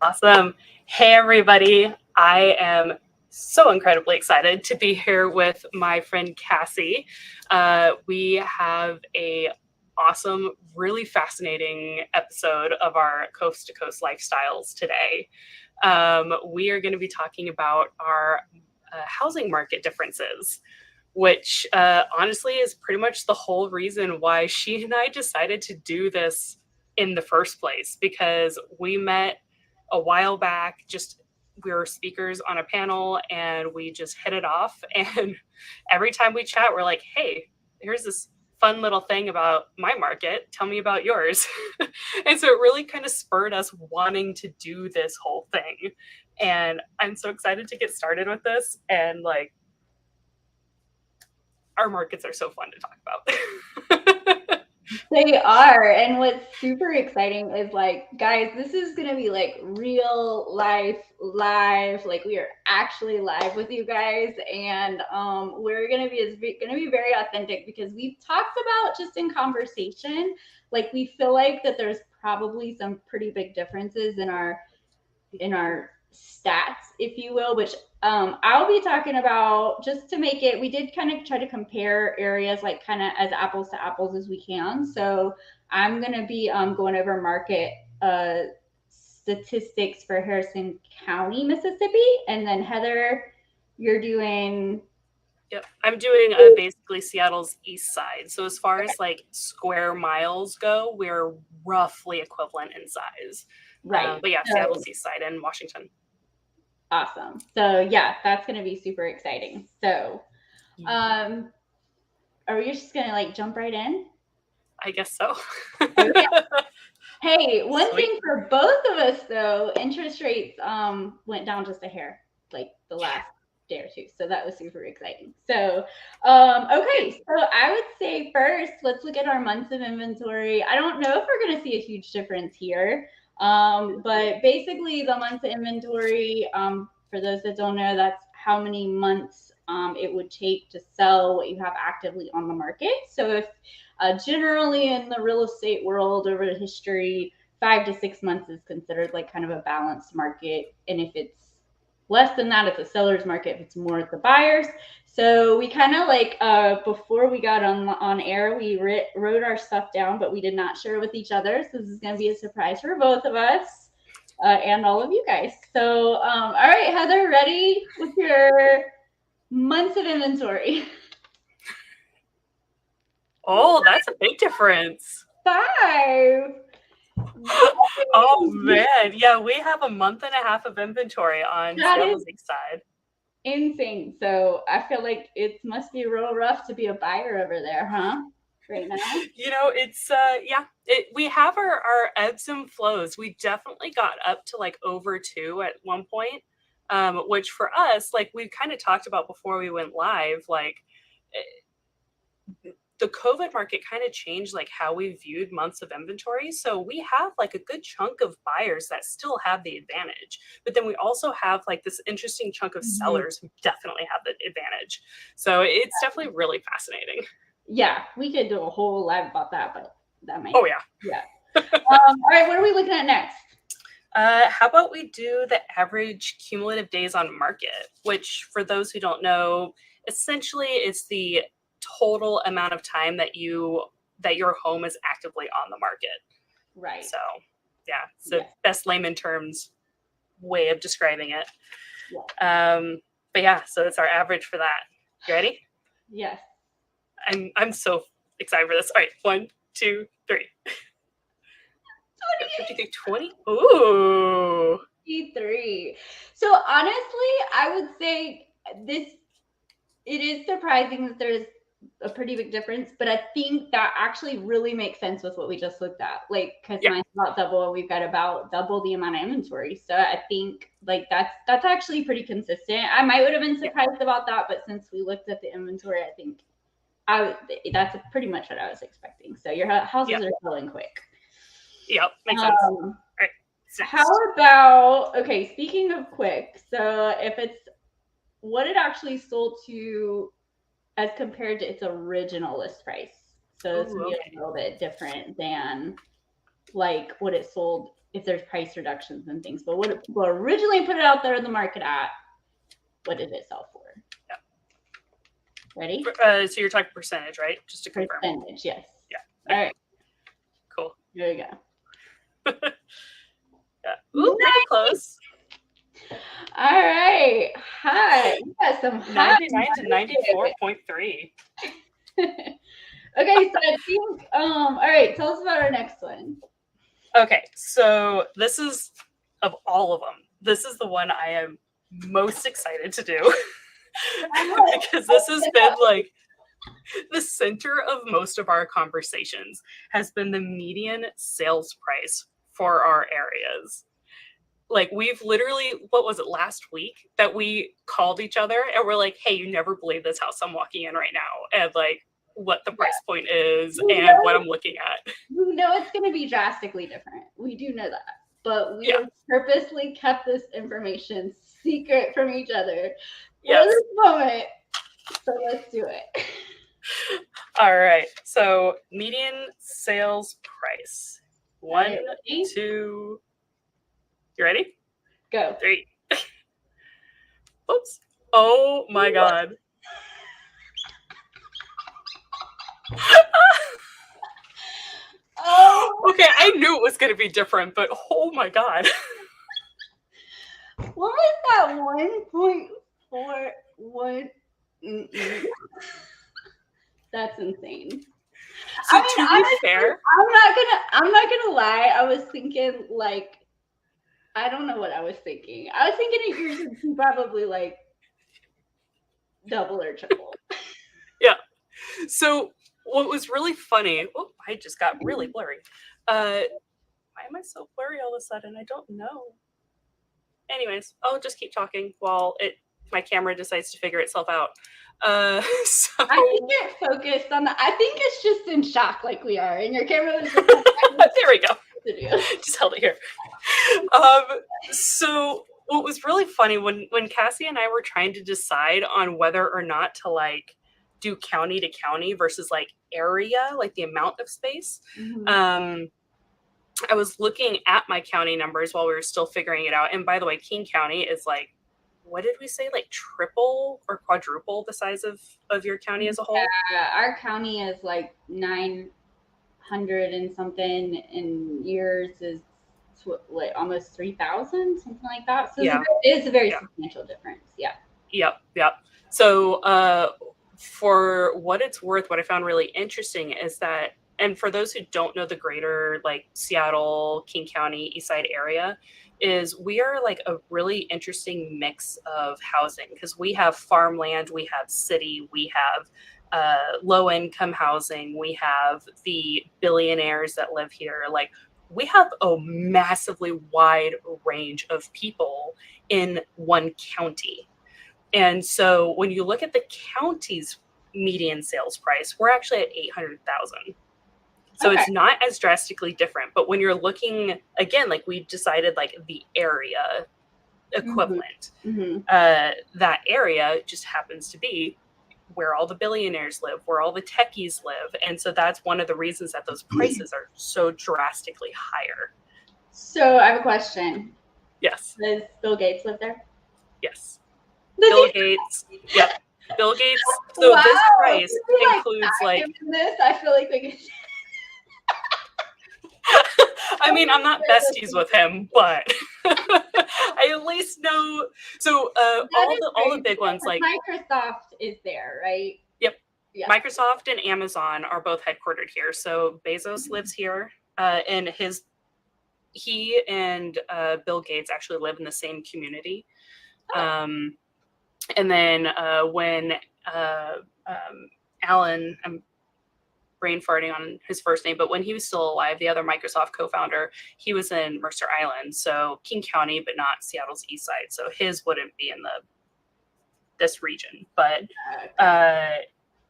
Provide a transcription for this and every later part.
Awesome. Hey, everybody. I am so incredibly excited to be here with my friend Cassie. We have a awesome, really fascinating episode of our Coast to Coast lifestyles today. We are going to be talking about our housing market differences, which honestly is pretty much the whole reason why she and I decided to do this in the first place, because we met a while back. Just we were speakers on a panel and we just hit it off. And every time we chat, we're like, hey, here's this fun little thing about my market. Tell me about yours. And so it really kind of spurred us wanting to do this whole thing. And I'm so excited to get started with this. And like, our markets are so fun to talk about. They are. And what's super exciting is like, guys, this is going to be like real life live. Like we are actually live with you guys. And we're going to be very authentic because we've talked about just in conversation, like we feel like that there's probably some pretty big differences in our stats, if you will, which I'll be talking about just to make it. We did kind of try to compare areas like kind of as apples to apples as we can. So I'm going to be going over market statistics for Harrison County, Mississippi. And then Heather, you're doing. Yep. I'm doing basically Seattle's east side. So as far as like square miles go, we're roughly equivalent in size. Right. But yeah, Seattle's east side and Washington. Awesome. So yeah, that's going to be super exciting. So are we just going to like jump right in? I guess so. Okay. Hey, one thing for both of us though, interest rates went down just a hair like the last day or two. So that was super exciting. So okay, so I would say first let's look at our months of inventory. I don't know if we're gonna see a huge difference here. But basically the months of inventory, for those that don't know, that's how many months it would take to sell what you have actively on the market. So if generally in the real estate world over the history, 5 to 6 months is considered like kind of a balanced market. And if it's less than that, it's a seller's market. If it's more, it's the buyers. So we kind of like before we got on air, we wrote our stuff down, but we did not share with each other. So this is going to be a surprise for both of us and all of you guys. So all right, Heather, ready with your months of inventory? Oh, that's a big difference. 5. Oh man, yeah, we have a month and a half of inventory on Seattle's east side. Insane. So I feel like it must be real rough to be a buyer over there, huh? Right now. You know, it's we have our ebbs and flows. We definitely got up to like over 2 at one point, which for us, like we kind of talked about before we went live, like the COVID market kind of changed like how we viewed months of inventory. So we have like a good chunk of buyers that still have the advantage, but then we also have like this interesting chunk of sellers who definitely have the advantage. So it's definitely really fascinating. Yeah, we could do a whole live about that, but that might. Oh yeah. Yeah. All right, what are we looking at next? How about we do the average cumulative days on market, which for those who don't know, essentially is the total amount of time that your home is actively on the market. Right. So yeah, it's the best layman terms way of describing it. Yeah. But yeah, so it's our average for that. You ready? Yes. I'm so excited for this. All right, 1, 2, 3. 20. Ooh. 53. So honestly, I would say it is surprising that there's a pretty big difference, but I think that actually really makes sense with what we just looked at. Like, because mine's about double, and we've got about double the amount of inventory. So I think like that's actually pretty consistent. I would have been surprised about that, but since we looked at the inventory, I think that's pretty much what I was expecting. So your houses are selling quick. Yep, makes sense. Right. How about, okay, speaking of quick, so if it's what it actually sold to as compared to its original list price. So it's a little bit different than like what it sold if there's price reductions and things. But what people originally put it out there in the market at, what did it sell for? Yeah. Ready? So you're talking percentage, right? Just to confirm. Percentage, yes. Yeah. All right. Cool. Here we go. Yeah. Ooh, pretty close. All right. Hi. You got some hot 99 to 94.3. Okay, so I think all right, tell us about our next one. Okay, so this is, of all of them, this is the one I am most excited to do because this has been like the center of most of our conversations has been the median sales price for our areas. Like we've literally, what was it, last week that we called each other and we're like, hey, you never believe this house I'm walking in right now, and like what the price point is and what I'm looking at. We know it's going to be drastically different. We do know that. But we have purposely kept this information secret from each other for this moment. So let's do it. All right. So median sales price. 1, 2. You ready? Go. 3. Oops. Oh my God. Oh. Okay, I knew it was going to be different, but oh my God. What was that 1.41? That's insane. So to be fair, I'm not gonna lie. I was thinking like, I don't know what I was thinking. I was thinking it yours would probably like double or triple. Yeah. So what was really funny? Oh, I just got really blurry. Why am I so blurry all of a sudden? I don't know. Anyways, I'll just keep talking while my camera decides to figure itself out. So I think you're focused on that. I think it's just in shock like we are, and your camera was just there we go. Just held it here. So what was really funny when Cassie and I were trying to decide on whether or not to like do county to county versus like area, like the amount of space. Mm-hmm. I was looking at my county numbers while we were still figuring it out. And by the way, King County is like, what did we say? Like triple or quadruple the size of your county as a whole? Yeah, our county is like 900 and something, and yours is what, almost 3,000, something like that. So yeah, it's a very substantial difference. Yeah. Yep. So for what it's worth, what I found really interesting is that, and for those who don't know the greater like Seattle, King County, East Side area, is we are like a really interesting mix of housing because we have farmland, we have city, we have low income housing, we have the billionaires that live here. Like we have a massively wide range of people in one county. And so when you look at the county's median sales price, we're actually at 800,000. So it's not as drastically different. But when you're looking, again, like we decided like the area equivalent, that area just happens to be where all the billionaires live, where all the techies live. And so that's one of the reasons that those prices are so drastically higher. So I have a question. Yes. Does Bill Gates live there? Yes. Bill Gates. Yep. Bill Gates. So this price includes like this. I feel like they could. I mean, I'm not besties with him, but I at least know. So all the big ones like Microsoft is there, right? Yep. Yeah. Microsoft and Amazon are both headquartered here. So Bezos lives here, and he and Bill Gates actually live in the same community. And then when Alan, I'm brain farting on his first name, but when he was still alive, the other Microsoft co-founder, he was in Mercer Island, so King County, but not Seattle's east side. So his wouldn't be in this region. But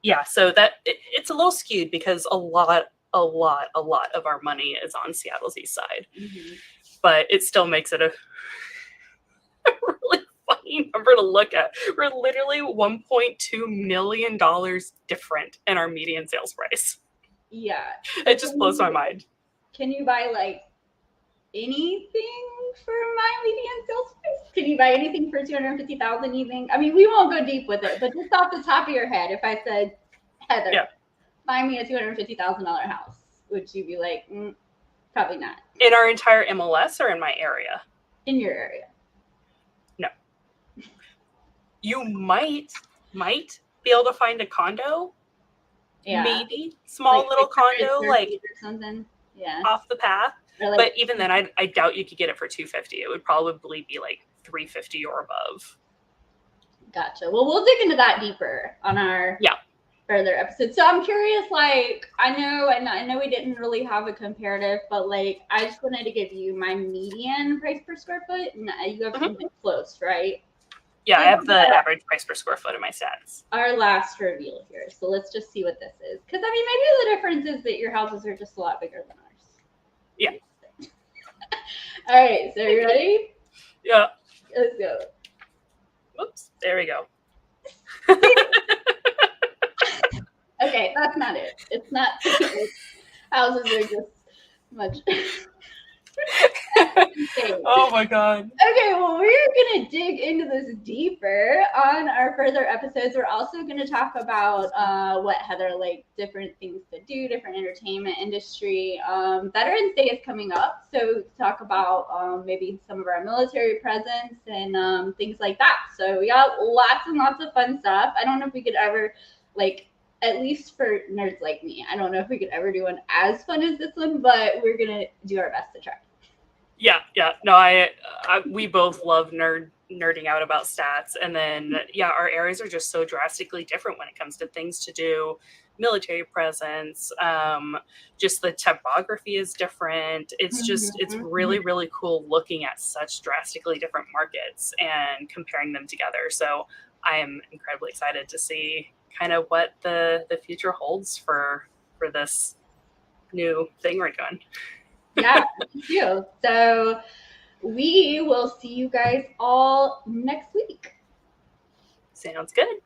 yeah, so that it's a little skewed because a lot of our money is on Seattle's east side. Mm-hmm. But it still makes it a really funny number to look at. We're literally $1.2 million different in our median sales price. Yeah. It just blows my mind. Can you buy like anything for my median sales price? Can you buy anything for 250,000? You think? I mean, we won't go deep with it, but just off the top of your head, if I said, Heather, Yeah. buy me a $250,000 house, would you be like, probably not? In our entire MLS or in my area? In your area. No. You might be able to find a condo. Yeah. Maybe small little condo, like or something. Yeah. off the path. Like, but even then, I doubt you could get it for 250. It would probably be like 350 or above. Gotcha. Well, we'll dig into that deeper on our further episodes. So I'm curious, like, I know we didn't really have a comparative, but like, I just wanted to give you my median price per square foot, and you have something close, right? Yeah, I have the average price per square foot in my stats. Our last reveal here. So let's just see what this is. Because, I mean, maybe the difference is that your houses are just a lot bigger than ours. Yeah. All right. So you ready? Yeah. Let's go. Oops. There we go. Okay. That's not it. It's not. Houses are just much. Oh my god. Okay, well, we're gonna dig into this deeper on our further episodes. We're also gonna talk about what Heather like, different things to do, different entertainment industry. Veterans Day is coming up, so talk about maybe some of our military presence and things like that. So we got lots and lots of fun stuff. I don't know if we could ever, like, at least for nerds like me, I don't know if we could ever do one as fun as this one, but we're gonna do our best to try. Yeah. No, we both love nerding out about stats, and then our areas are just so drastically different when it comes to things to do, military presence. Just the topography is different. It's just it's really, really cool looking at such drastically different markets and comparing them together. So I am incredibly excited to see kind of what the future holds for this new thing we're doing. Yeah, me too. So we will see you guys all next week. Sounds good.